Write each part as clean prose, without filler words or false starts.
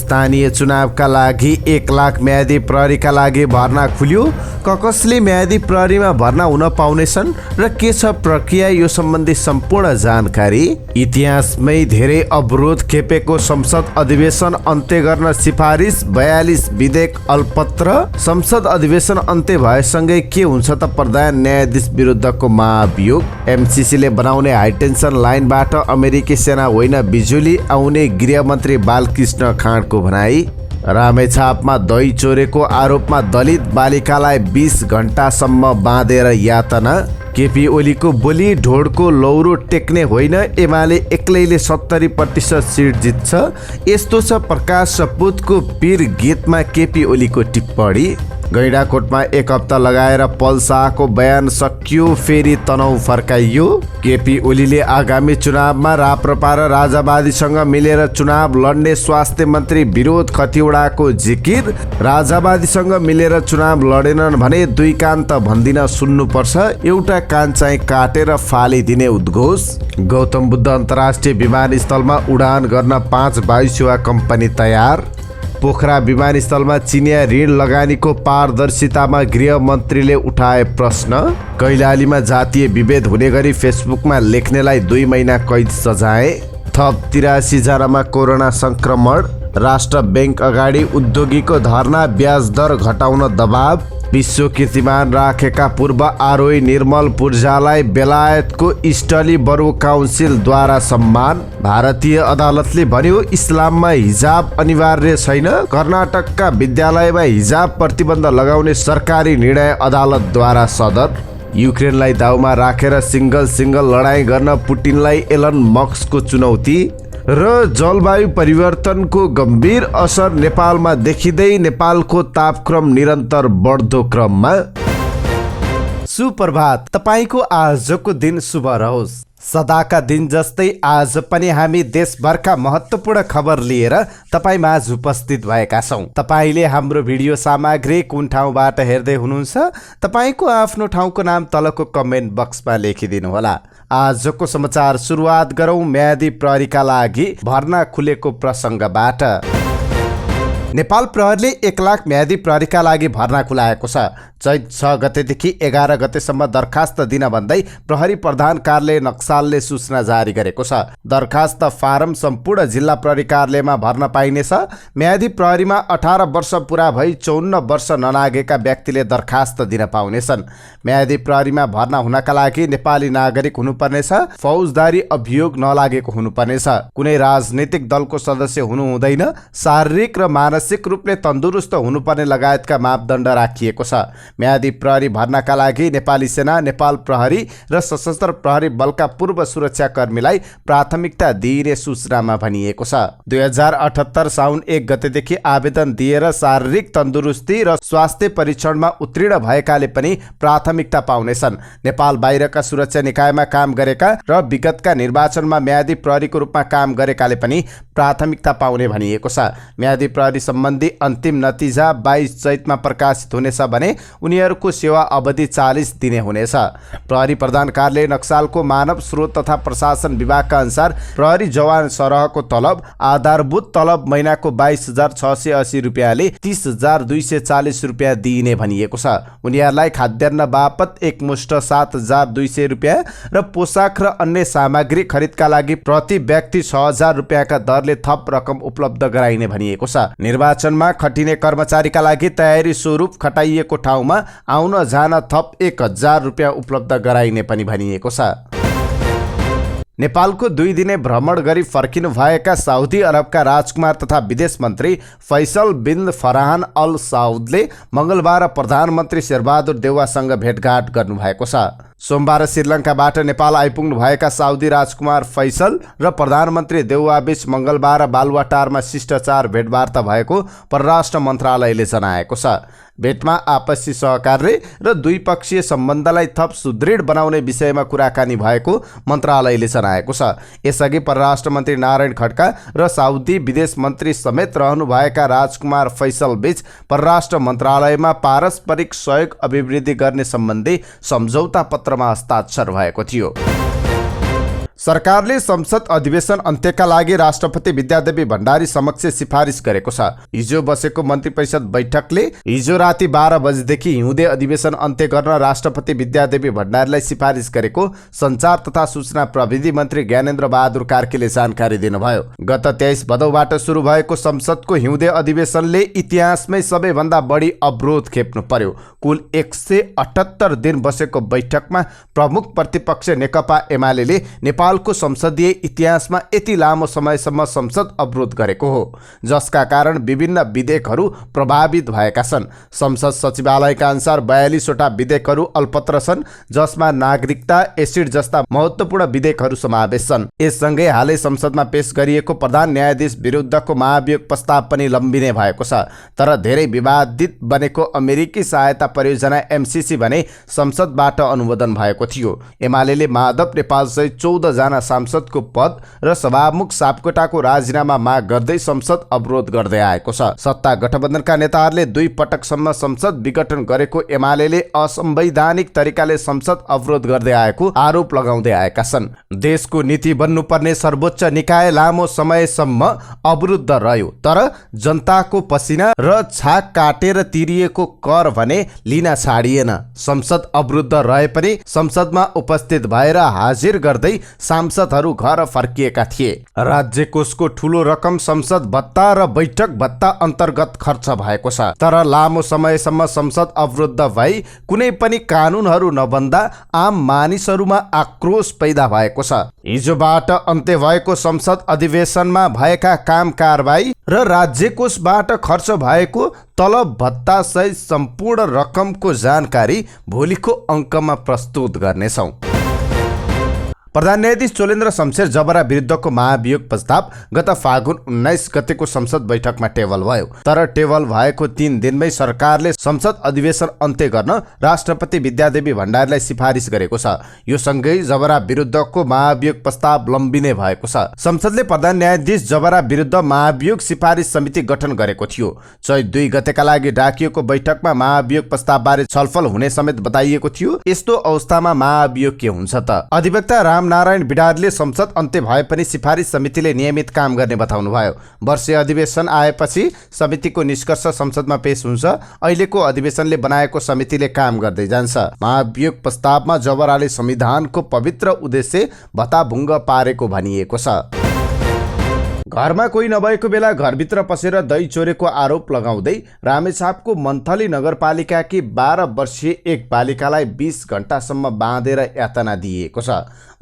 स्थानीय चुनावका लागि 1 लाख म्यादी प्रहरीका लागि भर्ना खुल्यो। कसले म्यादी प्रहरीमा भर्ना हुन पाउनेछन् र के छ प्रक्रिया, यो सम्बन्धी सम्पूर्ण जानकारी। इतिहासमै धेरै अवरोध खेपेको संसद अधिवेशन अन्त्य गर्न सिफारिस, 42 विधेयक अल्पत्र। संसद अधिवेशन अन्त्य भएसँगै के हुन्छ त प्रधान न्यायाधीश विरुद्धको महाभियोग। एमसीसीले बनाउने हाइटेन्सन लाइनबाट अमेरिकी सेना होइन बिजुली आउने गृहमन्त्री बालकृष्ण खाँडको भनाई। रामेछापमा दही चोरेको आरोपमा दलित बालिकालाई 20 घण्टासम्म बाँधेर यातना। केपी ओलीको बोली ढोडको लौरो टेक्ने होइन, एमाले एक्लैले 70% सिट जित्छ। यस्तो छ प्रकाश सपुतको पीर गीतमा केपी ओलीको टिप्पणी। गैंडाकोटमा 1 हप्ता लगाएर पल शाहको बयान सकियो, फेरि तनाउ फर्काइयो। केपी ओलीले आगामी चुनावमा राप्रपा र राजावादीसँग मिलेर चुनाव लड्ने स्वास्थ्य मन्त्री विरोध खतिवडाको जिकिर। राजावादीसँग मिलेर चुनाव लडेनन् भने 2 कान त भन्दिन सुन्नुपर्छ, एउटा कान चाहिँ काटेर फालिदिने उद्घोष। गौतम बुद्ध अन्तर्राष्ट्रिय विमानस्थलमा उडान गर्न 5 वायु सेवा कम्पनी तयार। पोखरा विमानस्थलमा चिनिया ऋण लगानीको पारदर्शितामा गृहमन्त्रीले उठाए प्रश्न। कैलालीमा जातीय विभेद हुने गरी फेसबुकमा लेख्नेलाई 2 महिना कैद सजाय। थप 83 जनामा कोरोना संक्रमण। राष्ट्र बैंक अगाडि उद्योगीको धरना, ब्याज दर घटाउन दबाव। विश्व कीर्तिमान राखेका पूर्व आरोही निर्मल पूर्जालाई बेलायतको इस्टली बरु काउन्सिलद्वारा सम्मान। भारतीय अदालतले भन्यो इस्लाममा हिजाब अनिवार्य छैन। कर्नाटकका विद्यालयमा हिजाब प्रतिबन्ध लगाउने सरकारी निर्णय अदालतद्वारा सदर। युक्रेनलाई दाउमा राखेर सिङ्गल लडाईँ गर्न पुटिनलाई एलन मस्कको चुनौती। र जलवायु परिवर्तनको गम्भीर असर नेपालमा देखिँदै नेपालको तापक्रम निरन्तर बढ्दो क्रममा। सुप्रभात, तपाईको आजको दिन शुभ रहोस्। सदाका दिन जस्तै आज पनि हामी देशभरका महत्त्वपूर्ण खबर लिएर तपाईँ माझ उपस्थित भएका छौँ। तपाईँले हाम्रो भिडियो सामग्री कुन ठाउँबाट हेर्दै हुनुहुन्छ, तपाईँको आफ्नो ठाउँको नाम तलको कमेन्ट बक्समा लेखिदिनुहोला। आजको समाचार सुरुवात गरौँ म्यादी प्रहरीका लागि भर्ना खुलेको प्रसङ्गबाट। नेपाल प्रहरीले 1 लाख म्यादी प्रहरीका लागि भर्ना खुलाएको छ। चैत 6 गतेदेखि 11 गतेसम्म दरखास्त दिन भन्दै प्रहरी प्रधान कार्यालय नक्सालले सूचना जारी गरेको छ। दरखास्त फारम सम्पूर्ण जिल्ला प्रहरी कार्यालयमा भर्न पाइनेछ। म्यादी प्रहरीमा 18 वर्ष पुरा भई 54 वर्ष ननागेका व्यक्तिले दरखास्त दिन पाउनेछन्। म्यादी प्रहरीमा भर्ना हुनका लागि नेपाली नागरिक हुनुपर्नेछ, फौजदारी अभियोग नलागेको हुनुपर्नेछ, कुनै राजनीतिक दलको सदस्य हुनु हुँदैन, शारीरिक र मानसिक रूपले तन्दुरुस्त हुनुपर्ने लगायतका मापदण्ड राखिएको छ। म्यादी प्रहरी भर्नाका लागि नेपाली सेना, नेपाल प्रहरी र सशस्त्र प्रहरी बलका पूर्व सुरक्षाकर्मीलाई प्राथमिकता दिइने सूचनामा भनिएको छ। 2078 साउन 1 गतेदेखि आवेदन दिएर शारीरिक तन्दुरुस्ती र स्वास्थ्य परीक्षणमा उत्तीर्ण भएकाले पनि प्राथमिकता पाउनेछन्। नेपाल बाहिरका सुरक्षा निकायमा काम गरेका र विगतका निर्वाचनमा म्यादी प्रहरीको रूपमा काम गरेकाले पनि प्राथमिकता पाउने भनिएको छ। म्यादी प्रहरी सम्बन्धी अन्तिम नतिजा 22 चैतमा प्रकाशित हुनेछ भने उनीहरूको सेवा अवधि 40 दिने हुनेछ। प्रहरी प्रधान कार्यालय नक्सालको मानव स्रोत तथा प्रशासन विभागका अनुसार प्रहरी जवान सरहको तलब आधारभूत तलब महिनाको 22,680 रुपियाँले 30,240 रुपियाँ दिइने भनिएको छ। उनीहरूलाई खाद्यान्न बापत एकमुष्ट 7,200 रुपियाँ र पोसाक र अन्य सामग्री खरिदका लागि प्रति व्यक्ति 6,000 रुपियाँका दरले थप रकम उपलब्ध गराइने भनिएको छ। निर्वाचनमा खटिने कर्मचारीका लागि तयारी स्वरूप खटाइएको ठाउँमा आउन जान थप 1,000 रुपियाँ उपलब्ध गराइने पनि भनिएको छ। नेपालको 2 दिने भ्रमण गरी फर्किनु भएका साउदी अरबका राजकुमार तथा विदेश मन्त्री फैसल बिन फरहान अल साउदले मङ्गलबार प्रधानमन्त्री शेरबहादुर देउवासँग भेटघाट गर्नुभएको छ। सोमबार श्रीलङ्काबाट नेपाल आइपुग्नु भएका साउदी राजकुमार फैसल र प्रधानमन्त्री देउवाबीच मङ्गलबार बालुवाटारमा शिष्टाचार भेटवार्ता भएको परराष्ट्र मन्त्रालयले जनाएको छ। भेटमा आपसी सहकार्य र द्विपक्षीय सम्बन्धलाई थप सुदृढ बनाउने विषयमा कुराकानी भएको मन्त्रालयले जनाएको छ। यसअघि परराष्ट्र मन्त्री नारायण खड्का र साउदी विदेश मन्त्री समेत रहनुभएका राजकुमार फैसल बीच परराष्ट्र मन्त्रालयमा पारस्परिक सहयोग अभिवृद्धि गर्ने सम्बन्धी सम्झौता पत्रमा हस्ताक्षर भएको थियो। सरकारले संसद अधिवेशन अन्त्यका लागि राष्ट्रपति विद्यादेवी भण्डारी समक्ष सिफारिस गरेको छ। हिजो बसेको मन्त्री परिषद बैठकले हिजो राति 12 बजेदेखि हिउँदे अधिवेशन अन्त्य गर्न राष्ट्रपति विद्यादेवी भण्डारीलाई सिफारिस गरेको सञ्चार तथा सूचना प्रविधि मन्त्री ज्ञानेन्द्र बहादुर कार्कीले जानकारी दिनुभयो। गत 23 भदौबाट सुरु भएको संसदको हिउँदे अधिवेशनले इतिहासमै सबैभन्दा बढी अवरोध खेप्नु पर्यो। कुल 178 दिन बसेको बैठकमा प्रमुख प्रतिपक्ष नेकपा एमाले नेपालको संसदीय इतिहासमा यति लामो समयसम्म संसद अवरोध गरेको हो, जसका कारण विभिन्न विधेयकहरू प्रभावित भएका छन्। संसद सचिवालयका अनुसार 42 वटा विधेयकहरू अल्पत्र छन्, जसमा नागरिकता, एसिड जस्ता महत्त्वपूर्ण विधेयकहरू समावेश छन्। यससँगै हालै संसदमा पेश गरिएको प्रधान न्यायाधीश विरुद्धको महाभियोग प्रस्ताव पनि लम्बिने भएको छ। तर धेरै विवादित बनेको अमेरिकी सहायता परियोजना एमसीसी भने संसदबाट अनुमोदन भएको थियो। एमाले माधव नेपाल सहित 14 जना सांसदको पद र सभामुख सापकोटाको राजीनामा माग गर्दै संसद अवरोध गर्दै आएको छ। सत्ता गठबन्धनका नेताहरूले 2 पटकसम्म संसद विघटन गरेको एमाले असंवैधानिक तरिकाले संसद अवरोध गर्दै आएको आरोप लगाउँदै आएका छन्। देशको नीति बन्नुपर्ने सर्वोच्च निकाय लामो समयसम्म अवरुद्ध रह्यो, तर जनताको पसिना र छाक काटेर तिरिएको कर भने लिन छाडिएन। संसद अवरुद्ध रहे पनि संसदमा उपस्थित भएर हाजिर गर्दै सांसदहरू घर फर्किएका थिए। राज्य कोषको ठूलो रकम संसद भत्ता र बैठक भत्ता अन्तर्गत खर्च भएको छ। तर लामो समयसम्म संसद अवरुद्ध भई कुनै पनि कानुनहरू नबन्दा आम मानिसहरूमा आक्रोश पैदा भएको छ। हिजोबाट अन्त्य भएको संसद अधिवेशनमा भएका काम कारबाही र राज्य कोषबाट खर्च भएको तलब भत्ता सहित सम्पूर्ण रकमको जानकारी भोलिको अङ्कमा प्रस्तुत गर्नेछौँ। प्रधान न्यायाधीश चोलेन्द्र शमशेर जबरा विरुद्धको महाभियोग प्रस्ताव गत फागुन 19 गतेको संसद बैठकमा टेबल भयो। तर टेबल भएको 3 दिनमै सरकारले संसद अधिवेशन अन्त्य गर्न राष्ट्रपति विद्यादेवी भण्डारीलाई सिफारिस गरेको छ। यो सँगै जबरा विरुद्धको महाभियोग प्रस्ताव लम्बिने भएको छ। संसदले प्रधान न्यायाधीश जबरा विरुद्ध महाभियोग सिफारिस समिति गठन गरेको थियो। चैत 2 गतेका लागि डाकिएको बैठकमा महाभियोग प्रस्तावबारे छलफल हुने समेत बताइएको थियो। यस्तो अवस्थामा महाभियोग के हुन्छ त? अधिवक्ता रामनारायण बिडारले संसद अन्त्य भए पनि सिफारिस समितिले नियमित काम गर्ने बताउनुभयो। वर्षीय अधिवेशन आएपछि समितिको निष्कर्ष संसदमा पेश हुन्छ। अहिलेको अधिवेशनले बनाएको समितिले काम गर्दै जान्छ। महाभियोग प्रस्तावमा जबराले संविधानको पवित्र उद्देश्य भताभुङ्ग पारेको भनिएको छ। घरमा कोही नभएको बेला घरभित्र पसेर दही चोरेको आरोप लगाउँदै रामेछापको मन्थली नगरपालिकाकी 12 वर्षीय एक बालिकालाई 20 घण्टासम्म बाँधेर यातना दिइएको छ।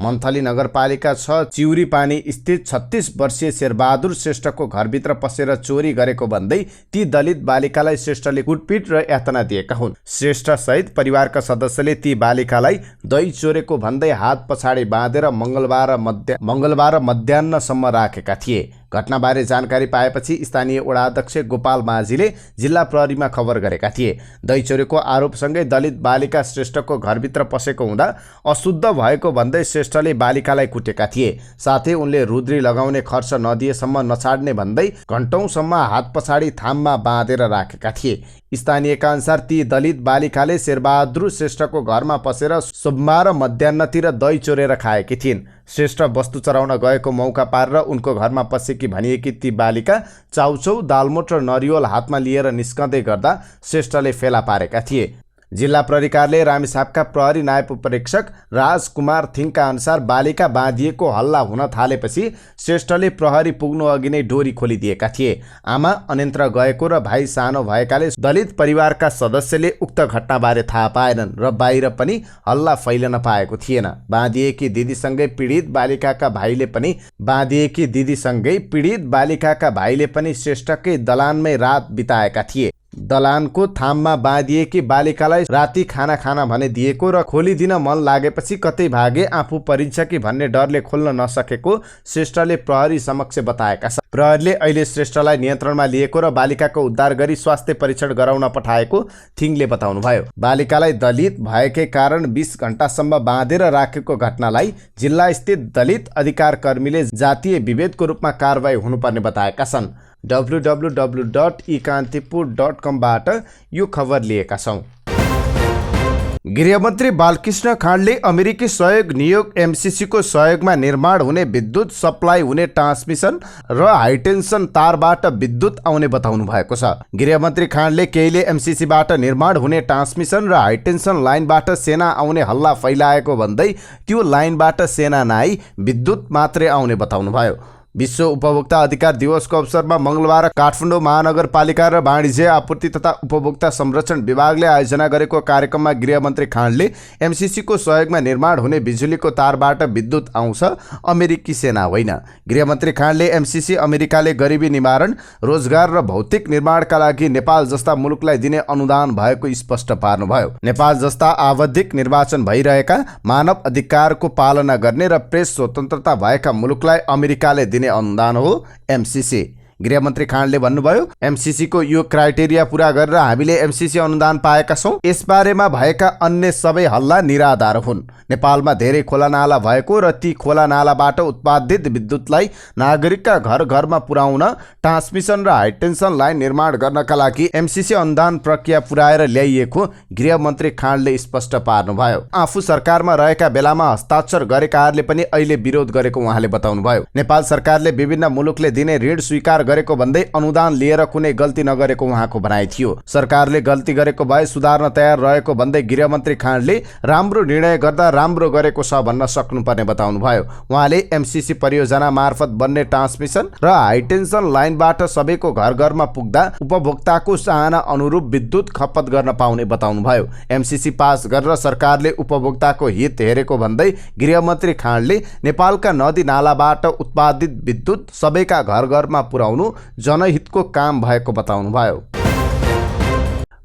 मन्थली नगरपालिका 6 चिउरी पानी स्थित 36 वर्षीय शेरबहादुर श्रेष्ठको घरभित्र पसेर चोरी गरेको भन्दै ती दलित बालिकालाई श्रेष्ठले कुटपिट र यातना दिएका हुन्। श्रेष्ठ सहित परिवारका सदस्यले ती बालिकालाई दही चोरेको भन्दै हात पछाडि बाँधेर मङ्गलबार मध्याह्नसम्म राखेका थिए। घटनाबारे जानकारी पाएपछि स्थानीय वडाध्यक्ष गोपाल माझीले जिल्ला प्रहरीमा खबर गरेका थिए। दही चोरेको आरोपसँगै दलित बालिका श्रेष्ठको घरभित्र पसेको हुँदा अशुद्ध भएको भन्दै श्रेष्ठले बालिकालाई कुटेका थिए। साथै उनले रुद्री लगाउने खर्च नदिएसम्म नछाड्ने भन्दै घण्टौँसम्म हात पछाडि थाममा बाँधेर राखेका थिए। स्थानीयका अनुसार ती दलित बालिकाले शेरबहादुर श्रेष्ठको घरमा पसेर सोमबार मध्याह्नतिर दही चोरेर खाएकी थिइन्। श्रेष्ठ वस्तु चराउन गएको मौका पारेर उनको घरमा पसेकी भनिएकी ती बालिका चाउचाउ, दालमोट र नरिवल हातमा लिएर निस्कँदै गर्दा श्रेष्ठले फेला पारेका थिए। जिल्ला प्रहरी कार्यालय रामेछापका प्रहरी नायब उपरीक्षक राजकुमार थिङका अनुसार बालिका बाँधिएको हल्ला हुन थालेपछि श्रेष्ठले प्रहरी पुग्नु अघि नै डोरी खोलिदिएका थिए। आमा अन्यन्त्र गएको र भाइ सानो भएकाले दलित परिवारका सदस्यले उक्त घटनाबारे थाहा पाएनन् र बाहिर पनि हल्ला फैलन पाएको थिएन। बाँधिएकी दिदीसँगै पीडित बालिकाका भाइले पनि श्रेष्ठकै दलानमै रात बिताएका थिए। दलानको थाममा बाँधिएकी बालिकालाई राति खाना खान भने दिएको र खोलिदिन मन लागेपछि कतै भागे आफू परिन्छ कि भन्ने डरले खोल्न नसकेको श्रेष्ठले प्रहरी समक्ष बताएका छन्। प्रहरीले अहिले श्रेष्ठलाई नियन्त्रणमा लिएको र बालिकाको उद्धार गरी स्वास्थ्य परीक्षण गराउन पठाएको थिङले बताउनुभयो। बालिकालाई दलित भएकै कारण 20 घण्टासम्म बाँधेर राखेको घटनालाई जिल्ला स्थित दलित अधिकार कर्मीले जातीय विभेदको रूपमा कारबाही हुनुपर्ने बताएका छन्। www.ekantipur.com बाट यो खबर लिएका छौं। गृहमन्त्री बालकृष्ण खाँडले अमेरिकी सहयोग नियोग एमसिसीको सहयोगमा निर्माण हुने विद्युत सप्लाई हुने ट्रान्समिसन र हाइटेन्सन तारबाट विद्युत आउने बताउनु भएको छ। गृहमन्त्री खाँडले केहीले एमसिसीबाट निर्माण हुने ट्रान्समिसन र हाइटेन्सन लाइनबाट सेना आउने हल्ला फैलाएको भन्दै त्यो लाइनबाट सेना नआई विद्युत मात्रै आउने बताउनुभयो। विश्व उपभोक्ता अधिकार दिवसको अवसरमा मंगलबार काठमाडौँ महानगरपालिका र वाणिज्य आपूर्ति तथा उपभोक्ता संरक्षण विभागले आयोजना गरेको कार्यक्रममा गृहमन्त्री खाँडले एमसिसीको सहयोगमा निर्माण हुने बिजुलीको तारबाट विद्युत आउँछ, अमेरिकी सेना होइन। गृहमन्त्री खाँडले एमसिसी अमेरिकाले गरिबी निवारण, रोजगार र भौतिक निर्माणका लागि नेपाल जस्ता मुलुकलाई दिने अनुदान भएको स्पष्ट पार्नुभयो। नेपाल जस्ता आवधिक निर्वाचन भइरहेका, मानव अधिकारको पालना गर्ने र प्रेस स्वतन्त्रता भएका मुलुकलाई अमेरिकाले दिने अनुदान हो एमसिसी। गृहमन्त्री खाँडले भन्नुभयो, एमसिसीको यो क्राइटेरिया पूरा गरेर हामीले एमसिसी अनुदान पाएका छौं। यसबारेमा भएका अन्य सबै हल्ला निराधार हुन्। नेपालमा धेरै खोलानाला भएको र ती खोलानालाबाट उत्पादित विद्युतलाई नागरिकका घर घरमा पुर्याउन ट्रान्समिसन र हाइटेन्सन लाइन निर्माण गर्नका लागि एमसिसी अनुदान प्रक्रिया पुर्याएर ल्याइएको गृहमन्त्री खाँडले स्पष्ट पार्नुभयो। आफू सरकारमा रहेका बेलामा हस्ताक्षर गरेकाहरूले पनि अहिले विरोध गरेको उहाँले बताउनुभयो। नेपाल सरकारले विभिन्न मुलुकले दिने ऋण स्वीकार गरेको भन्दै अनुदान लिएर कुनै गल्ती नगरेको उहाँको भनाइ थियो। सरकारले गल्ती गरेको भए सुधार्न तयार रहेको भन्दै गृहमन्त्री खाँडले राम्रो निर्णय गर्दा राम्रो गरेको छ भन्न सक्नुपर्ने बताउनुभयो। उहाँले एमसिसी परियोजना मार्फत बन्ने ट्रान्समिसन र हाइटेन्सन लाइनबाट सबैको घर घरमा पुग्दा उपभोक्ताको चाहना अनुरूप विद्युत खपत गर्न पाउने बताउनुभयो। एमसिसी पास गरेर सरकारले उपभोक्ताको हित हेरेको भन्दै गृहमन्त्री खाँडले नेपालका नदी नालाबाट उत्पादित विद्युत सबैका घर घरमा पुर्याउनु जनहितको काम भएको बताउनुभयो।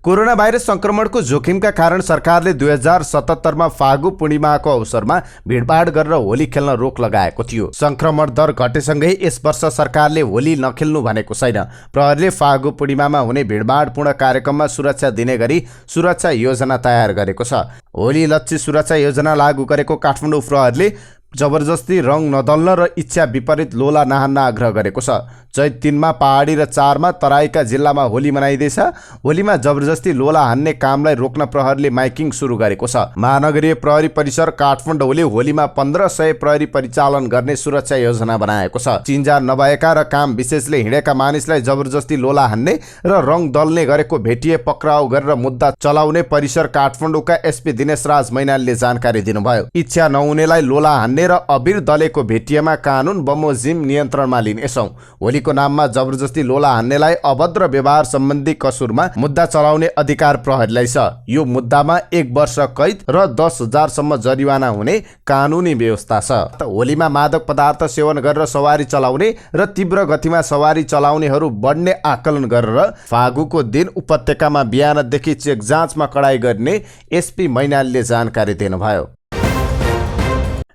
कोरोना भाइरस संक्रमणको जोखिमका कारण सरकारले 2077 मा फागु पूर्णिमाको अवसरमा भिडभाड गरेर होली खेल्न रोक लगाएको थियो। संक्रमण दर घटेसँगै यस वर्ष सरकारले होली नखेल्नु भनेको छैन। प्रहरीले फागु पूर्णिमामा हुने भिडभाडपूर्ण कार्यक्रममा सुरक्षा दिने गरी सुरक्षा योजना तयार गरेको छ। होली लक्षी सुरक्षा योजना लागू गरेको काठमाडौँ प्रहरीले जबरजस्ती रङ नदल्न र इच्छा विपरीत लोला नहान्न आग्रह गरेको छ। चैत 3 मा पहाडी र 4 मा तराईका जिल्लामा होली मनाइँदैछ। होलीमा जबरजस्ती लोला हान्ने कामलाई रोक्न प्रहरीले माइकिङ सुरु गरेको छ। महानगरीय प्रहरी परिसर काठमाडौँले होलीमा 1500 प्रहरी परिचालन गर्ने सुरक्षा योजना बनाएको छ। चिन्जार नभएका र काम विशेषले हिँडेका मानिसलाई जबरजस्ती लोला हान्ने र रङ दल्ने गरेको भेटिए पक्राउ गरेर मुद्दा चलाउने परिसर काठमाडौँका एसपी दिनेश राज मैनालले जानकारी दिनुभयो। इच्छा नहुनेलाई लोला हान्ने र अबिर दलेको भेटिएमा कानुन बमोजिम नियन्त्रणमा लिनेछौं। होलीको नाममा जबरजस्ती लोला हान्नेलाई अभद्र व्यवहार सम्बन्धी कसुरमा मुद्दा चलाउने अधिकार प्रहरीलाई छ। यो मुद्दामा 1 वर्ष कैद र 10,000 सम्म जरिवाना हुने कानुनी व्यवस्था छ। होलीमा मादक पदार्थ सेवन गरेर सवारी चलाउने र तीव्र गतिमा सवारी चलाउनेहरू बढ्ने आकलन गरेर फागुको दिन उपत्यकामा बिहानदेखि चेक जाँचमा कडाई गर्ने एसपी मैनालले जानकारी दिनुभयो।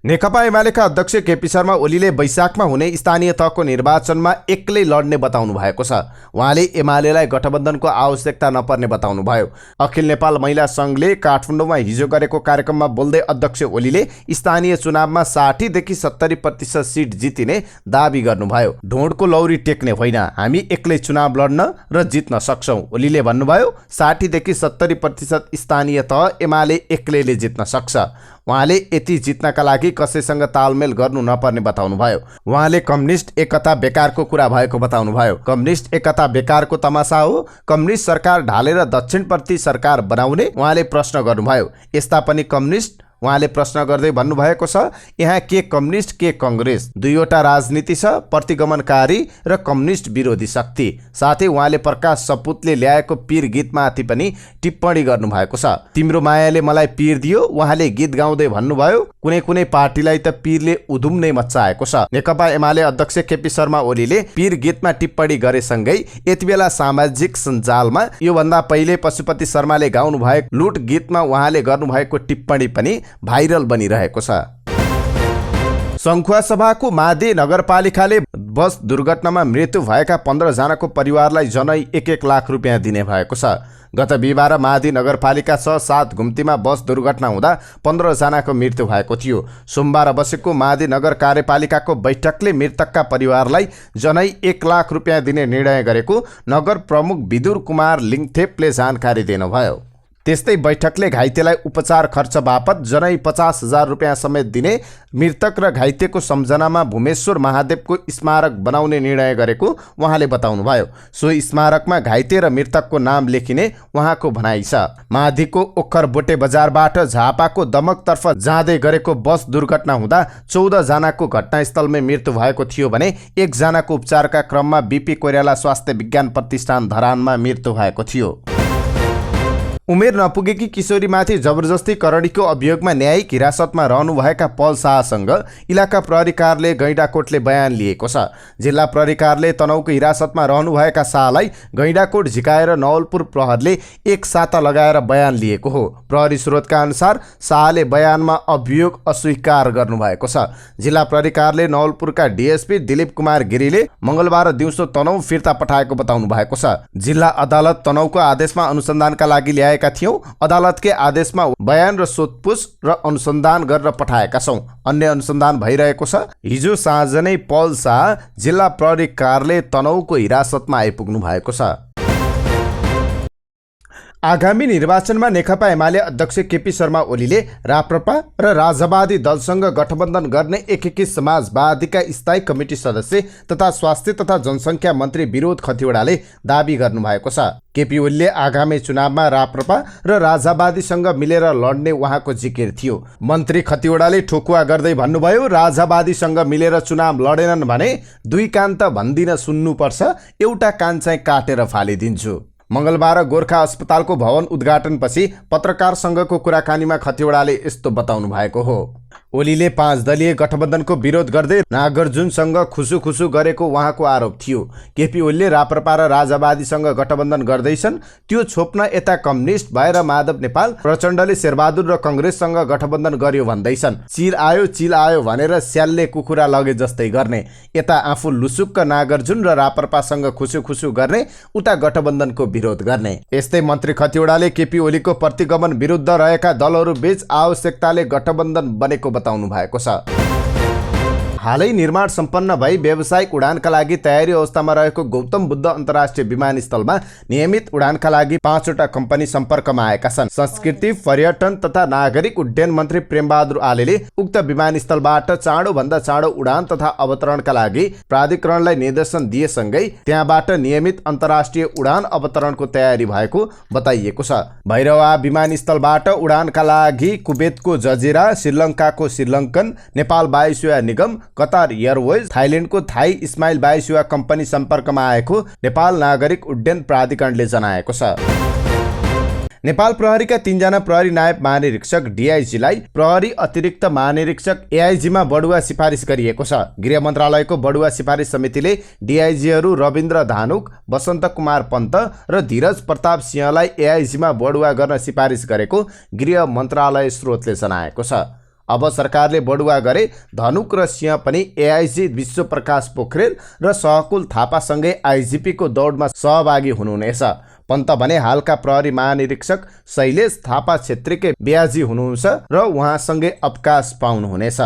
नेकपा एमालेका अध्यक्ष केपी शर्मा ओलीले वैशाखमा हुने स्थानीय तहको निर्वाचनमा एक्लै लड्ने बताउनु भएको छ। उहाँले एमालेलाई गठबन्धनको आवश्यकता नपर्ने बताउनुभयो। अखिल नेपाल महिला संघले काठमाडौँमा हिजो गरेको कार्यक्रममा बोल्दै अध्यक्ष ओलीले स्थानीय चुनावमा 60 देखि 70% सिट जितिने दाबी गर्नुभयो। ढोँडको लौरी टेक्ने होइन, हामी एक्लै चुनाव लड्न र जित्न सक्छौं। ओलीले भन्नुभयो, 60 देखि 70% स्थानीय तह एमाले एक्लैले जित्न सक्छ। उहाँले यति जित्नका लागि कसैसँग तालमेल गर्नु नपर्ने बताउनुभयो। उहाँले कम्युनिस्ट एकता बेकारको कुरा भएको बताउनुभयो। कम्युनिस्ट एकता बेकारको तमासा हो। कम्युनिस्ट सरकार ढालेर दक्षिणप्रति सरकार बनाउने उहाँले प्रश्न गर्नुभयो। यस्ता पनि कम्युनिस्ट? उहाँले प्रश्न गर्दै भन्नुभएको छ, यहाँ के कम्युनिस्ट के कांग्रेस, दुईवटा राजनीति छ, प्रतिगमनकारी र कम्युनिस्ट विरोधी शक्ति। साथै उहाँले प्रकाश सपुतले ल्याएको पीर गीतमाथि पनि टिप्पणी गर्नुभएको छ। तिम्रो मायाले मलाई पीर दियो, उहाँले गीत गाउँदै भन्नुभयो, कुनै कुनै पार्टीलाई त पीरले उधुम नै मच्चाएको छ। नेकपा एमाले अध्यक्ष केपी शर्मा ओलीले पीर गीतमा टिप्पणी गरेसँगै यतिबेला सामाजिक सञ्जालमा योभन्दा पहिले पशुपति शर्माले गाउनु भएको लुट गीतमा उहाँले गर्नुभएको टिप्पणी पनि भाइरल बनिरहेको छ। सङ्खुवासभाको मादे नगरपालिकाले बस दुर्घटनामा मृत्यु भएका 15 जनाको परिवारलाई जनै 1-1 लाख रुपियाँ दिने भएको छ। गत बिहीबार मादी नगरपालिका 6-7 घुम्तीमा बस दुर्घटना हुँदा 15 जनाको मृत्यु भएको थियो। सोमबार बसेको मादी नगर कार्यपालिकाको बैठकले मृतकका परिवारलाई जनै 1 लाख रुपियाँ दिने निर्णय गरेको नगर प्रमुख विदुर कुमार लिङथेपले जानकारी दिनुभयो। त्यस्तै बैठकले घाइतेलाई उपचार खर्च बापत जनै 50,000 रुपियाँ समेत दिने, मृतक र घाइतेको सम्झनामा भूमेश्वर महादेवको स्मारक बनाउने निर्णय गरेको उहाँले बताउनुभयो। सो स्मारकमा घाइते र मृतकको नाम लेखिने उहाँको भनाइ छ। माधिको ओखरबोटे बजारबाट झापाको दमकतर्फ जाँदै गरेको बस दुर्घटना हुँदा 14 जनाको घटनास्थलमै मृत्यु भएको थियो भने 1 जनाको उपचारका क्रममा बीपी कोइराला स्वास्थ्य विज्ञान प्रतिष्ठान धरानमा मृत्यु भएको थियो। उमेर नपुगेकी किशोरीमाथि जबरजस्ती करणीको अभियोगमा न्यायिक हिरासतमा रहनुभएका पल शाहसँग इलाका प्रहरी कार्यालय गैंडाकोटले बयान लिएको छ। जिल्ला प्रहरी कार्यालय तनहुको हिरासतमा रहनुभएका शाहलाई गैंडाकोट झिकाएर नवलपुर प्रहरले 1 साता लगाएर बयान लिएको हो। प्रहरी स्रोतका अनुसार शाहले बयानमा अभियोग अस्वीकार गर्नुभएको छ। जिल्ला प्रहरी कार्यालय नवलपुरका डीएसपी दिलीप कुमार गिरीले मंगलबार दिउँसो तनहु फिर्ता पठाएको बताउनु भएको छ। जिल्ला अदालत तनहुको आदेशमा अनुसन्धानका लागि ल्याएका थियौं। अदालतकै आदेशमा बयान र सोधपुछ र अनुसन्धान गरेर पठाएका छौं। अन्य अनुसन्धान भइरहेको छ। हिजो साँझ नै पल शाह जिल्ला प्रहरी कार्यालय तनहुको हिरासतमा आइपुग्नु भएको छ। आगामी निर्वाचनमा नेकपा एमाले अध्यक्ष केपी शर्मा ओलीले राप्रपा र राजावादी दलसँग गठबन्धन गर्ने एकीकृत समाजवादीका स्थायी कमिटी सदस्य तथा स्वास्थ्य तथा जनसङ्ख्या मन्त्री विरोध खतिवडाले दाबी गर्नुभएको छ। केपी ओलीले आगामी चुनावमा राप्रपा र राजावादीसँग मिलेर लड्ने उहाँको जिकिर थियो। मन्त्री खतिवडाले ठोकुवा गर्दै भन्नुभयो, राजावादीसँग मिलेर चुनाव लडेनन् भने 2 कान त भन्दिन सुन्नुपर्छ, एउटा कान चाहिँ काटेर फालिदिन्छु। मंगलबार गोर्खा अस्पतालको भवन उद्घाटनपछि पत्रकारसँगको कुराकानीमा खतिवडाले यस्तो बताउनु भएको हो। ओलीले 5 दलीय गठबन्धनको विरोध गर्दै नागार्जुनसँग खुसुखुसु गरेको उहाँको आरोप थियो। केपी ओलीले राप्रपा र राजावादीसँग गठबन्धन गर्दैछन्, त्यो छोप्न यता कम्युनिस्ट भएर माधव नेपाल प्रचण्डले शेरबहादुर र कांग्रेससँग गठबन्धन गर्यो भन्दैछन्। चिल आयो भनेर स्यालले कुखुरा लगे जस्तै गर्ने, यता आफू लुसुक्क नागार्जुन र राप्रपासँग खुसुखुसु गर्ने, उता गठबन्धनको विरोध गर्ने। यस्तै मन्त्री खतिवडाले केपी ओलीको प्रतिगमन विरुद्ध रहेका दलहरू बीच आवश्यकताले गठबन्धन बनेको बताउनु भएको छ। हालै निर्माण सम्पन्न भई व्यावसायिक उडानका लागि तयारी अवस्थामा रहेको गौतम बुद्ध अन्तर्राष्ट्रिय विमानस्थलमा नियमित उडानका लागि 5वटा कम्पनी सम्पर्कमा आएका छन्। संस्कृति, पर्यटन तथा नागरिक उड्डयन मन्त्री प्रेमबहादुर आलेले उक्त विमानस्थलबाट चाँडोभन्दा चाँडो उडान तथा अवतरणका लागि प्राधिकरणलाई निर्देशन दिएसँगै त्यहाँबाट नियमित अन्तर्राष्ट्रिय उडान अवतरणको तयारी भएको बताइएको छ। भैरवा विमानस्थलबाट उडानका लागि कुवेतको जजिरा, श्रीलङ्काको श्रीलङ्कन, नेपाल वायुसेवा निगम, कतार एयरवेज, थाइल्यान्डको थाई इस्माइल वायुसेवा कम्पनी सम्पर्कमा आएको नेपाल नागरिक उड्डयन प्राधिकरणले जनाएको छ। नेपाल प्रहरीका 3 जना प्रहरी नायब महानिरीक्षक डीआईजीलाई प्रहरी अतिरिक्त महानिरीक्षक एआईजीमा बढुवा सिफारिस गरिएको छ। गृह मन्त्रालयको बढुवा सिफारिस समितिले डीआईजीहरू रविन्द्र धानुक, वसन्त कुमार पन्त र धीरज प्रताप सिंहलाई एआईजीमा बढुवा गर्न सिफारिस गरेको गृह मन्त्रालय स्रोतले जनाएको छ। अब सरकारले बढुवा गरे धनुक र सिंह पनि एआईजी विश्वप्रकाश पोखरेल र सहकुल थापासँगै आईजीपीको दौडमा सहभागी हुनुहुनेछ। पन्त भने हालका प्रहरी महानिरीक्षक शैलेश थापा क्षेत्रीकै ब्याजी हुनुहुन्छ र उहाँसँगै अवकाश पाउनुहुनेछ।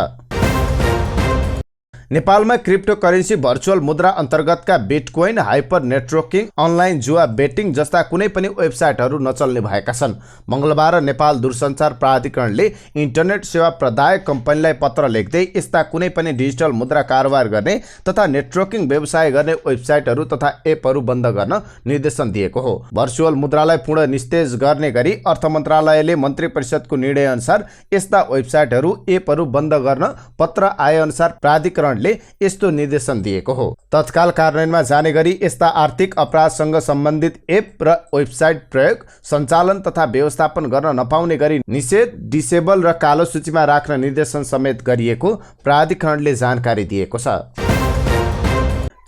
नेपालमा क्रिप्टोकरेन्सी, भर्चुअल मुद्रा अन्तर्गतका बिटकोइन, हाइपर नेटवर्किङ, अनलाइन जुवा बेटिङ जस्ता कुनै पनि वेबसाइटहरू नचल्ने भएका छन्। मंगलबार नेपाल दूरसञ्चार प्राधिकरणले इन्टरनेट सेवा प्रदायक कम्पनीलाई पत्र लेख्दै यस्ता कुनै पनि डिजिटल मुद्रा कारोबार गर्ने तथा नेटवर्किङ व्यवसाय गर्ने वेबसाइटहरू तथा एपहरू बन्द गर्न निर्देशन दिएको हो। भर्चुअल मुद्रालाई पूर्ण निस्तेज गर्ने गरी अर्थ मन्त्रालयले मन्त्री परिषदको निर्णय अनुसार यस्ता वेबसाइटहरू, एपहरू बन्द गर्न पत्र आए अनुसार प्राधिकरण यस्तो निर्देशन दिएको हो। तत्काल कार्यान्वयनमा जाने गरी यस्ता आर्थिक अपराधसँग सम्बन्धित एप र वेबसाइट प्रयोग, सञ्चालन तथा व्यवस्थापन गर्न नपाउने गरी निषेध, डिसेबल र कालो सूचीमा राख्न निर्देशन समेत गरिएको प्राधिकरणले जानकारी दिएको छ।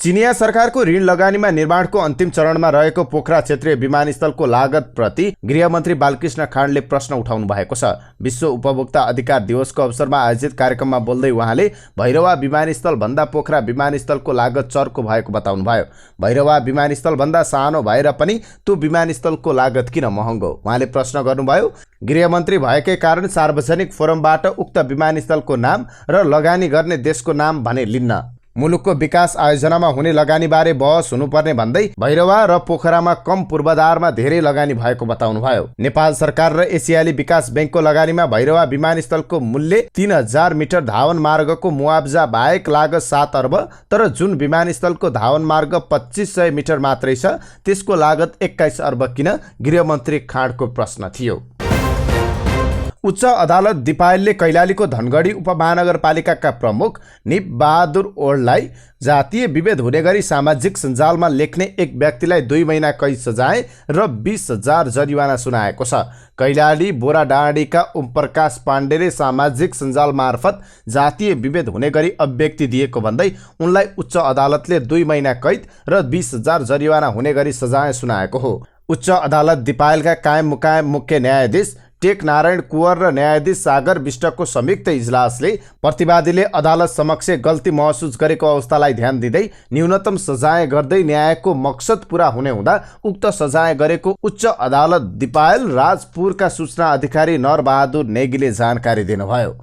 चिनिया सरकारको ऋण लगानीमा निर्माणको अन्तिम चरणमा रहेको पोखरा क्षेत्रीय विमानस्थलको लागत प्रति गृहमन्त्री बालकृष्ण खाँडले प्रश्न उठाउनु भएको छ। विश्व उपभोक्ता अधिकार दिवसको अवसरमा आयोजित कार्यक्रममा बोल्दै उहाँले भैरवा विमानस्थल भन्दा पोखरा विमानस्थलको लागत चर्को भएको बताउनुभयो। भैरवा विमानस्थल भन्दा सानो भएर पनि त्यो विमानस्थलको लागत किन महँगो, उहाँले प्रश्न गर्नुभयो। गृहमन्त्री भएकै कारण सार्वजनिक फोरमबाट उक्त विमानस्थलको नाम र लगानी गर्ने देशको नाम भने लिन्न। मुलुकको विकास आयोजनामा हुने लगानीबारे बहस हुनुपर्ने भन्दै भैरवा र पोखरामा कम पूर्वाधारमा धेरै लगानी भएको बताउनुभयो। नेपाल सरकार र एसियाली विकास बैंकको लगानीमा भैरवा विमानस्थलको मूल्य 3000 मिटर धावन मार्गको मुआब्जा बाहेक लागत 7 अर्ब, तर जुन विमानस्थलको धावन मार्ग 2500 मिटर मात्रै छ त्यसको लागत 21 अर्ब किन? गृहमन्त्री खाँडको प्रश्न थियो। उच्च अदालत दिपायलले कैलालीको धनगढी उपमहानगरपालिकाका प्रमुख निप बहादुर ओडलाई जातीय विभेद हुने गरी सामाजिक सञ्जालमा लेख्ने एक व्यक्तिलाई 2 महिना कैद सजाय र 20,000 जरिवाना सुनाएको छ। कैलाली बोराडाँडीका ओमप्रकाश पाण्डेले सामाजिक सञ्जाल मार्फत जातीय विभेद हुने गरी अभिव्यक्ति दिएको भन्दै उनलाई उच्च अदालतले 2 महिना कैद र 20,000 जरिवाना हुने गरी सजाय सुनाएको हो। उच्च अदालत दिपायलका कायम मुकायम मुख्य न्यायाधीश टेक नारायण कुँवर र न्यायाधीश सागर विष्टको संयुक्त इजलासले प्रतिवादीले अदालत समक्ष गल्ती महसुस गरेको अवस्थालाई ध्यान दिँदै न्यूनतम सजाय गर्दै न्यायको मकसद पूरा हुने हुँदा उक्त सजाय गरेको उच्च अदालत दिपायल राजपुरका सूचना अधिकारी नरबहादुर नेगीले जानकारी दिनुभयो।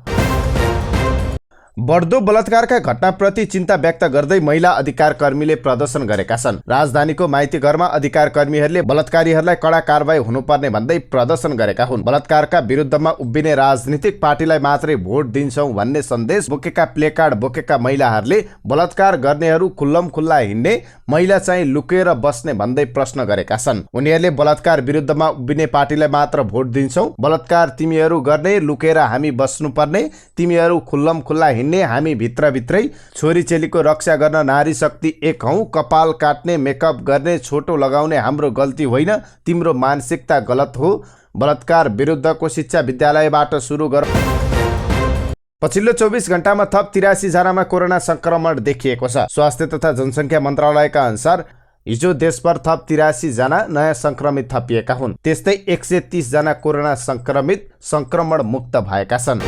बढ्दो बलात्कारका घटनाप्रति चिन्ता व्यक्त गर्दै महिला अधिकार कर्मीले प्रदर्शन गरेका छन्। राजधानीको माइती घरमा अधिकार कर्मीहरूले बलात्कारीहरूलाई कडा कारबाही हुनुपर्ने भन्दै प्रदर्शन गरेका हुन्। बलात्कारका विरुद्धमा उभिने राजनीतिक पार्टीलाई मात्रै भोट दिन्छौं भन्ने सन्देश बोकेका प्लेकार्ड बोकेका महिलाहरूले बलात्कार गर्नेहरू खुल्लम खुल्ला हिँड्ने, महिला चाहिँ लुकेर बस्ने भन्दै प्रश्न गरेका छन्। उनीहरूले बलात्कार विरुद्धमा उभिने पार्टीलाई मात्र भोट दिन्छौं, बलात्कार तिमीहरू गर्ने, लुकेर हामी बस्नुपर्ने, तिमीहरू खुल्लम खुल्ला हामी भित्रभित्रै छोरी चेलीको रक्षा गर्न नारी शक्ति एक हौं, कपाल काट्ने, मेकअप गर्ने, छोटो लगाउने हाम्रो गल्ती होइन, तिम्रो मानसिकता गलत हो। बलात्कार विरुद्धको शिक्षा विद्यालयबाट सुरु गर। पछिल्लो 24 घण्टामा थप 83 जनामा कोरोना संक्रमण देखिएको छ। स्वास्थ्य तथा जनसङ्ख्या मन्त्रालयका अनुसार हिजो देशभर थप 83 जना नयाँ संक्रमित थपिएका हुन्। त्यस्तै 130 जना कोरोना संक्रमण मुक्त भएका छन्।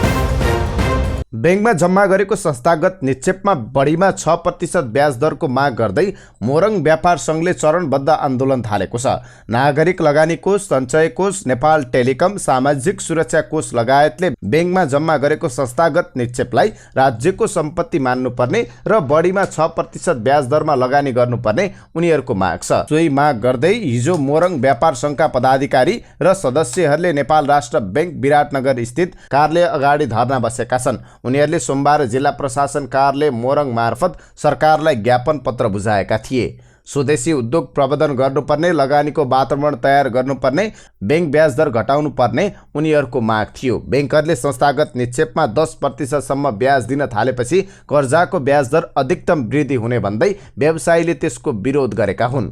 बैंकमा जम्मा गरेको संस्थागत निक्षेपमा बढीमा 6% ब्याज दरको माग गर्दै मोरङ व्यापार सङ्घले चरणबद्ध आन्दोलन थालेको छ। नागरिक लगानी कोष, सञ्चय कोष, नेपाल टेलिकम, सामाजिक सुरक्षा कोष लगायतले बैंकमा जम्मा गरेको संस्थागत निक्षेपलाई राज्यको सम्पत्ति मान्नुपर्ने र बढीमा 6% ब्याज दरमा लगानी गर्नुपर्ने उनीहरूको माग छ। सोही माग गर्दै हिजो मोरङ व्यापार सङ्घका पदाधिकारी र सदस्यहरूले नेपाल राष्ट्र बैंक विराटनगर स्थित कार्यालय अगाडि धरना बसेका छन्। उनीहरूले सोमबार जिल्ला प्रशासन कार्यालय मोरङ मार्फत सरकारलाई ज्ञापन पत्र बुझाएका थिए। स्वदेशी उद्योग प्रवर्धन गर्नुपर्ने, लगानीको वातावरण तयार गर्नुपर्ने, बैंक ब्याज दर घटाउनु पर्ने उनीहरूको माग थियो। बैंकहरूले संस्थागत निक्षेपमा 10% सम्म ब्याज दिन थालेपछि कर्जाको ब्याज दर अधिकतम वृद्धि हुने भन्दै व्यवसायीले त्यसको विरोध गरेका हुन्।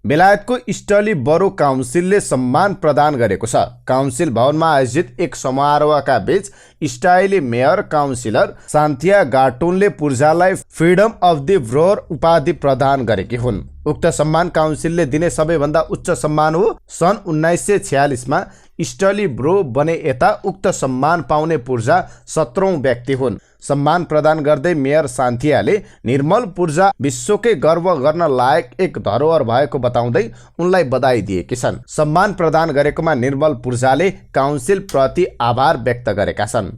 बेलायतको इस्टर्ली बरो काउन्सिलले सम्मान प्रदान गरेको छ। काउन्सिल भवनमा आयोजित एक समारोहका बीच इस्टायली मेयर काउन्सिलर सान्थिया गार्टुनले पुर्जालाई फ्रिडम अफ द ब्रोर उपाधि प्रदान गरेकी हुन्। उक्त सम्मान काउन्सिलले दिने सबैभन्दा उच्च सम्मान हो। सन् 1946 मा इस्टर्ली ब्रो बने यता उक्त सम्मान पाउने पुर्जा 17औं व्यक्ति हुन्। सम्मान प्रदान गर्दै मेयर सान्थियाले निर्मल पुर्जा विश्वकै गर्व गर्न लायक एक धरोहर भएको बताउँदै उनलाई बधाई दिएकी छन्। सम्मान प्रदान गरेकोमा निर्मल पुर्जाले काउन्सिल प्रति आभार व्यक्त गरेका छन्।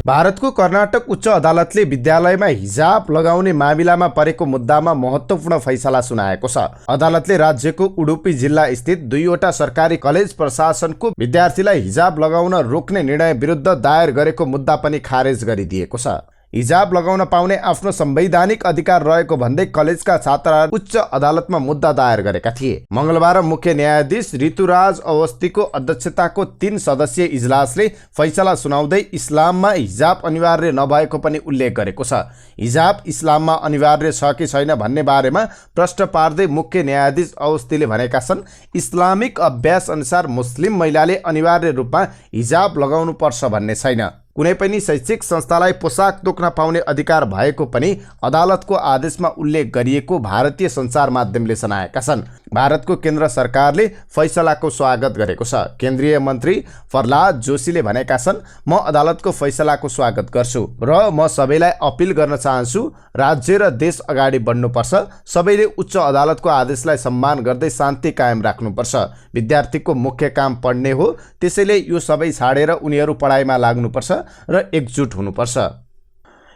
भारतको कर्नाटक उच्च अदालतले विद्यालयमा हिजाब लगाउने मामिलामा परेको मुद्दामा महत्त्वपूर्ण फैसला सुनाएको छ। अदालतले राज्यको उडुपी जिल्ला स्थित 2वटा सरकारी कलेज प्रशासनको विद्यार्थीलाई हिजाब लगाउन रोक्ने निर्णय विरुद्ध दायर गरेको मुद्दा पनि खारेज गरिदिएको छ। हिजाब लगाउन पाउने आफ्नो संवैधानिक अधिकार रहेको भन्दै कलेजका छात्राहरू उच्च अदालतमा मुद्दा दायर गरेका थिए। मंगलबार मुख्य न्यायाधीश ऋतुराज अवस्थीको अध्यक्षताको 3 सदस्यीय इजलासले फैसला सुनाउँदै इस्लाममा हिजाब अनिवार्य नभएको पनि उल्लेख गरेको छ। हिजाब इस्लाममा अनिवार्य छ कि छैन भन्ने बारेमा प्रश्न पार्दै मुख्य न्यायाधीश अवस्थीले भनेका छन्, इस्लामिक अभ्यास अनुसार मुस्लिम महिलाले अनिवार्य रूपमा हिजाब लगाउनु पर्छ भन्ने छैन। कुनै पनि शैक्षिक संस्थालाई पोसाक तोक्न पाउने अधिकार भएको पनि अदालतको आदेशमा उल्लेख गरिएको भारतीय सञ्चार माध्यमले जनाएका छन्। भारतको केन्द्र सरकारले फैसलाको स्वागत गरेको छ। केन्द्रीय मन्त्री प्रहलाद जोशीले भनेका छन्, म अदालतको फैसलाको स्वागत गर्छु र म सबैलाई अपिल गर्न चाहन्छु, राज्य र देश अगाडि बढ्नुपर्छ। सबैले उच्च अदालतको आदेशलाई सम्मान गर्दै शान्ति कायम राख्नुपर्छ। विद्यार्थीको मुख्य काम पढ्ने हो, त्यसैले यो सबै छाडेर उनीहरू पढाइमा लाग्नुपर्छ र एकजुट हुनुपर्छ।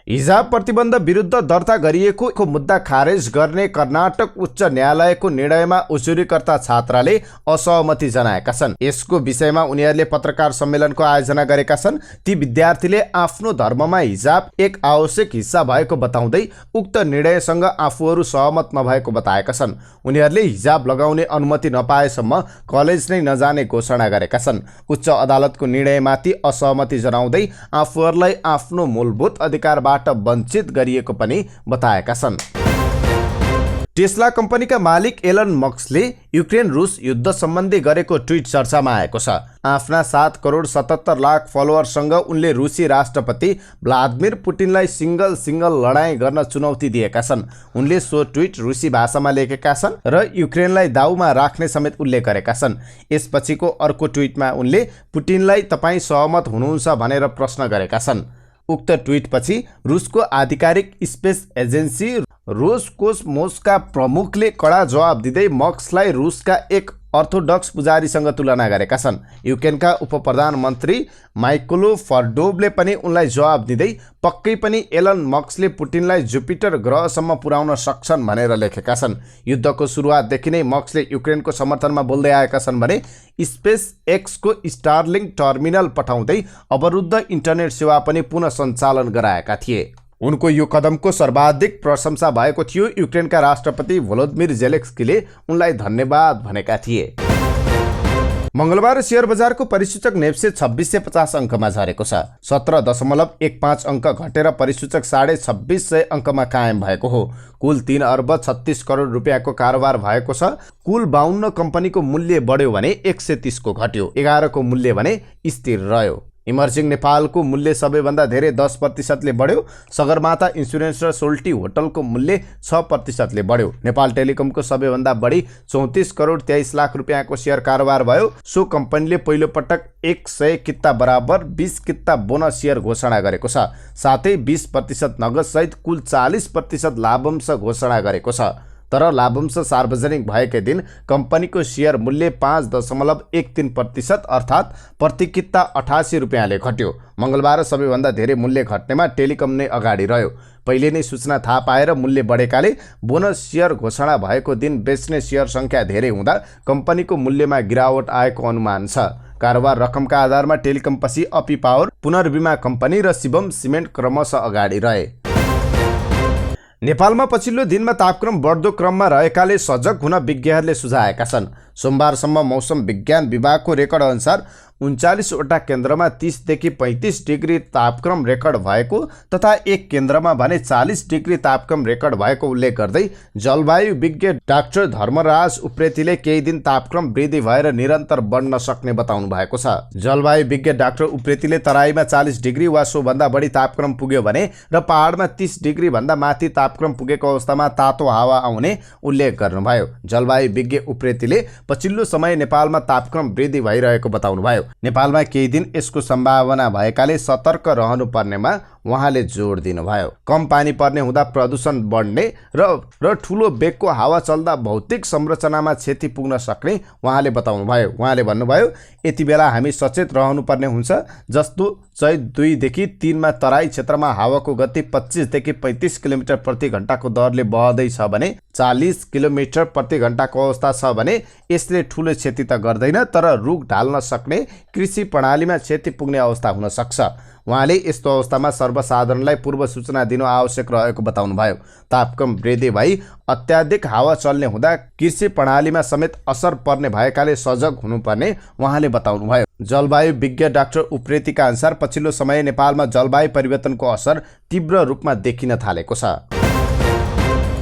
हिजाब प्रतिबन्ध विरुद्ध दर्ता गरिएको मुद्दा खारेज गर्ने कर्नाटक उच्च न्यायालयको निर्णयमा उजुरीकर्ता छात्राले असहमति जनाएका छन्। यसको विषयमा उनीहरूले पत्रकार सम्मेलनको आयोजना गरेका छन्। ती विद्यार्थीले आफ्नो धर्ममा हिजाब एक आवश्यक हिस्सा भएको बताउँदै उक्त निर्णयसँग आफूहरू सहमत नभएको बताएका छन्। उनीहरूले हिजाब लगाउने अनुमति नपाएसम्म कलेज नै नजाने घोषणा गरेका छन्। उच्च अदालतको निर्णयमाथि असहमति जनाउँदै आफूहरूलाई आफ्नो मूलभूत अधिकारबाट वञ्चित गरिएको पनि बताएका छन्। टेस्ला कम्पनीका मालिक एलन मस्कले युक्रेन रुस युद्ध सम्बन्धी गरेको ट्विट चर्चामा आएको छ। आफ्ना 7 करोड 77 लाख फलोअरसँग उनले रुसी राष्ट्रपति भ्लादिमिर पुटिनलाई सिङ्गल लडाईँ गर्न चुनौती दिएका छन्। उनले सो ट्विट रुसी भाषामा लेखेका छन् र युक्रेनलाई दाउमा राख्ने समेत उल्लेख गरेका छन्। यसपछिको अर्को ट्विटमा उनले पुटिनलाई तपाईँ सहमत हुनुहुन्छ भनेर प्रश्न गरेका छन्। उक्त ट्विटपछि रुसको आधिकारिक स्पेस एजेन्सी रोसकोसमोसका प्रमुखले कडा जवाब दिँदै मस्कलाई रुसका एक अर्थोडक्स पुजारीसँग तुलना गरेका छन्। युक्रेनका उपप्रधानमन्त्री माइकोलो फर्डोभले पनि उनलाई जवाब दिँदै पक्कै पनि एलन मस्कले पुटिनलाई जुपिटर ग्रहसम्म पुर्याउन सक्छन् भनेर लेखेका छन्। युद्धको सुरुवातदेखि नै मस्कले युक्रेनको समर्थनमा बोल्दै आएका छन् भने स्पेस एक्सको स्टारलिङ्क टर्मिनल पठाउँदै अवरुद्ध इन्टरनेट सेवा पनि पुनः सञ्चालन गराएका थिए। उनको यो कदमको सर्वाधिक प्रशंसा भएको थियो। युक्रेनका राष्ट्रपति भोलोदिमिर जेलेन्स्कीले उनलाई धन्यवाद भनेका थिए। मंगलबार शेयर बजारको परिसूचक नेप्से 2650 अङ्कमा झरेको छ। 17.15 अङ्क घटेर परिसूचक 2650 अङ्कमा कायम भएको हो। कुल 3 अर्ब 36 करोड रुपियाँको कारोबार भएको छ। कुल 52 कम्पनीको मूल्य बढ्यो भने 130 को घट्यो। 11 को मूल्य भने स्थिर रह्यो। इमर्जिङ नेपालको मूल्य सबैभन्दा धेरै 10%ले बढ्यो। सगरमाथा इन्सुरेन्स र सोल्टी होटलको मूल्य 6%ले बढ्यो। नेपाल टेलिकमको सबैभन्दा बढी 34 करोड 23 लाख रुपियाँको शेयर कारोबार भयो। सो कम्पनीले पहिलो पटक 100 किता बराबर 20 किता बोनस शेयर घोषणा गरेको छ। साथै 20% नगद सहित कुल 40% लाभांश घोषणा गरेको छ। तर लाभांश सार्वजनिक भएकै दिन कम्पनीको शेयर मूल्य 5.13% अर्थात् प्रति किता 88 रुपियाँले घट्यो। मंगलबार सबैभन्दा धेरै मूल्य घट्नेमा टेलिकम नै अगाडि रह्यो। पहिले नै सूचना थाहा पाएर मूल्य बढेकाले बोनस शेयर घोषणा भएको दिन बेच्ने शेयर संख्या धेरै हुँदा कम्पनीको मूल्यमा गिरावट आएको अनुमान छ। कारोबार रकमका आधारमा टेलिकम पछि अपी पावर, पुनर्बिमा कम्पनी र शिवम सिमेन्ट क्रमशः अगाडि रहे। नेपालमा पछिल्लो दिनमा तापक्रम बढ्दो क्रममा रहेकाले सजग हुन विज्ञहरूले सुझाएका छन्। सोमबारसम्म मौसम विज्ञान विभागको रेकर्ड अनुसार 39 वटा केन्द्रमा 30 देखि 35 डिग्री तापक्रम रेकर्ड भएको तथा एक केन्द्रमा भने 40 डिग्री तापक्रम रेकर्ड भएको उल्लेख गर्दै जलवायु विज्ञ डाक्टर धर्मराज उप्रेतीले केही दिन तापक्रम वृद्धि भएर निरन्तर बढ्न सक्ने बताउनु भएको छ। जलवायु विज्ञ डाक्टर उप्रेतीले तराईमा 40 डिग्री वा सोभन्दा बढी तापक्रम पुग्यो भने र पहाडमा 30 डिग्री भन्दा माथि तापक्रम पुगेको अवस्थामा तातो हावा आउने उल्लेख गर्नुभयो। जलवायु विज्ञ उप्रेतीले पछिल्लो समय नेपालमा तापक्रम वृद्धि भइरहेको बताउनुभयो। नेपालमा केही दिन यसको सम्भावना भएकाले सतर्क रहनुपर्नेमा उहाँले जोड दिनुभयो। कम पानी पर्ने हुँदा प्रदूषण बढ्ने र ठूलो बेगको हावा चल्दा भौतिक संरचनामा क्षति पुग्न सक्ने उहाँले बताउनुभयो। उहाँले भन्नुभयो, यति बेला हामी सचेत रहनुपर्ने हुन्छ। जस्तो चैत 2 देखि 3 मा तराई क्षेत्रमा हावाको गति 25 देखि 35 किलोमिटर प्रति घण्टाको दरले बहदैछ भने 40 किलोमिटर प्रति घण्टाको अवस्था छ भने यसले ठूलो क्षति त गर्दैन, तर रुख ढाल्न सक्ने कृषि प्रणालीमा क्षति पुग्ने अवस्था हुन सक्छ। उहाँले यस्तो अवस्थामा सर्वसाधारणलाई पूर्व सूचना दिनु आवश्यक रहेको बताउनुभयो। तापक्रम वृद्धि भई अत्याधिक हावा चल्ने हुँदा कृषि प्रणालीमा समेत असर पर्ने भएकाले सजग हुनुपर्ने उहाँले बताउनुभयो। जलवायु विज्ञ डाक्टर उप्रेतीका अनुसार पछिल्लो समय नेपालमा जलवायु परिवर्तनको असर तीव्र रूपमा देखिन थालेको छ।